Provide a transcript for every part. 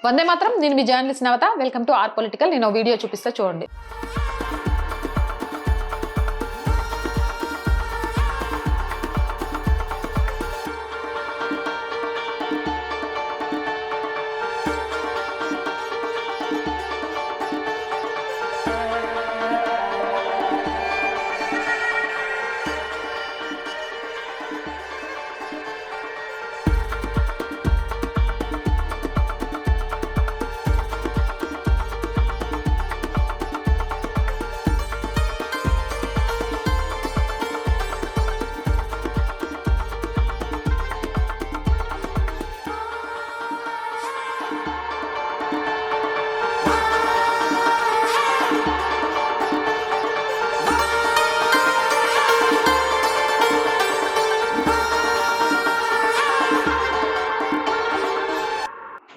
వందే మాత్రం. నేను మీ journalist Navatha. Welcome to R political. నేను వీడియో చూపిస్తా చూడండి.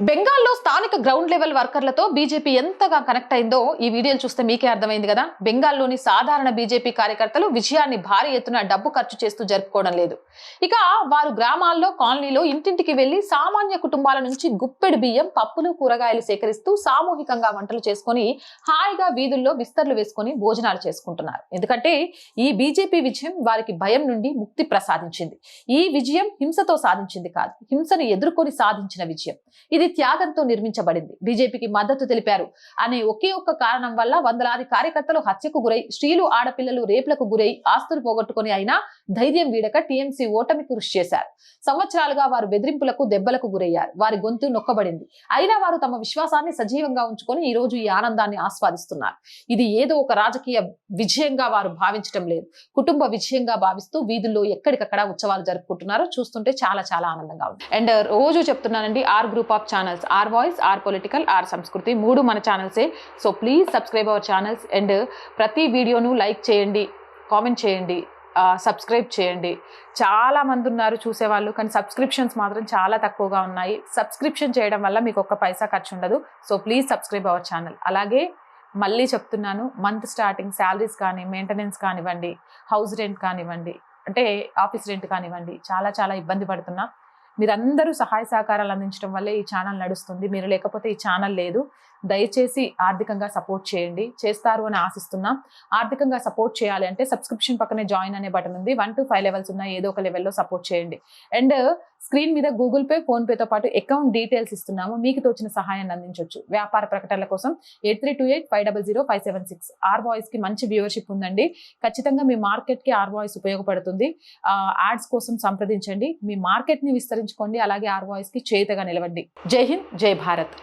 బెంగాల్లో స్థానిక గ్రౌండ్ లెవెల్ వర్కర్లతో బీజేపీ ఎంతగా కనెక్ట్ అయిందో ఈ వీడియోలు చూస్తే మీకే అర్థమైంది కదా. బెంగాల్లోని సాధారణ బీజేపీ కార్యకర్తలు విజయాన్ని భారీ ఎత్తున డబ్బు ఖర్చు చేస్తూ జరుపుకోవడం లేదు. ఇక వారు గ్రామాల్లో, కాలనీలో ఇంటింటికి వెళ్లి సామాన్య కుటుంబాల నుంచి గుప్పెడు బియ్యం, పప్పులు, కూరగాయలు సేకరిస్తూ సామూహికంగా వంటలు చేసుకుని హాయిగా వీధుల్లో విస్తర్లు వేసుకుని భోజనాలు చేసుకుంటున్నారు. ఎందుకంటే ఈ బీజేపీ విజయం వారికి భయం నుండి ముక్తి ప్రసాదించింది. ఈ విజయం హింసతో సాధించింది కాదు, హింసను ఎదుర్కొని సాధించిన విజయం. ఇది త్యాగంతో నిర్మించబడింది. బీజేపీకి మద్దతు తెలిపారు అనే ఒకే ఒక్క కారణం వల్ల వందలాది కార్యకర్తలు హత్యకు గురై, స్త్రీలు, ఆడపిల్లలు రేపులకు గురై, ఆస్తులు పోగొట్టుకుని అయినా ధైర్యం వీడక టీఎంసీ ఓటమి కృషి చేశారు. సంవత్సరాలుగా వారు బెదిరింపులకు, దెబ్బలకు గురయ్యారు. వారి గొంతు నొక్కబడింది. అయినా వారు తమ విశ్వాసాన్ని సజీవంగా ఉంచుకొని ఈ రోజు ఈ ఆనందాన్ని ఆస్వాదిస్తున్నారు. ఇది ఏదో ఒక రాజకీయ విజయంగా వారు భావించడం లేదు, కుటుంబ విజయంగా భావిస్తూ వీధుల్లో ఎక్కడికక్కడ ఉత్సవాలు జరుపుకుంటున్నారు. చూస్తుంటే చాలా చాలా ఆనందంగా ఉంది. అండ్ రోజు చెప్తున్నానండి, R group of channels, R voice, R political, R Samskriti, 3 మన ఛానల్సే. So please subscribe our channels. And ప్రతి వీడియోను లైక్ చేయండి, కామెంట్ చేయండి, సబ్స్క్రైబ్ చేయండి. చాలా మంది ఉన్నారు చూసేవాళ్ళు, కానీ సబ్స్క్రిప్షన్స్ మాత్రం చాలా తక్కువగా ఉన్నాయి. సబ్స్క్రిప్షన్ చేయడం వల్ల మీకు ఒక్క పైసా ఖర్చు ఉండదు. So please subscribe our channel. అలాగే మళ్ళీ చెప్తున్నాను, మంత్ స్టార్టింగ్ శాలరీస్ కానీ, మెయింటెనెన్స్ కానివ్వండి, హౌస్ రెంట్ కానివ్వండి, అంటే ఆఫీస్ రెంట్ కానివ్వండి, చాలా చాలా ఇబ్బంది పడుతున్నా. మీరందరూ సహాయ సహకారాలు అందించడం వల్లే ఈ ఛానల్ నడుస్తుంది. మీరు లేకపోతే ఈ ఛానల్ లేదు. దయచేసి ఆర్థికంగా సపోర్ట్ చేయండి, చేస్తారు అని ఆశిస్తున్నాం. ఆర్థికంగా సపోర్ట్ చేయాలి అంటే సబ్స్క్రిప్షన్ పక్కనే జాయిన్ అనే బటన్ ఉంది. 1 to 5 లెవెల్స్ ఉన్నాయి. ఏదో ఒక లెవెల్లో సపోర్ట్ చేయండి. అండ్ స్క్రీన్ మీద గూగుల్ పే, ఫోన్ పేతో పాటు అకౌంట్ డీటెయిల్స్ ఇస్తున్నాము. మీకు తోచిన సహాయాన్ని అందించవచ్చు. వ్యాపార ప్రకటనల కోసం 8328500576. ఆర్ వాయిస్ కి మంచి వ్యూవర్షిప్ ఉందండి. ఖచ్చితంగా మీ మార్కెట్ కి ఆర్ వాయిస్ ఉపయోగపడుతుంది. యాడ్స్ కోసం సంప్రదించండి. మీ మార్కెట్ ని విస్తరించుకోండి. అలాగే ఆర్ వాయిస్ కి చేతగా నిలవండి. జై హింద్, జై భారత్.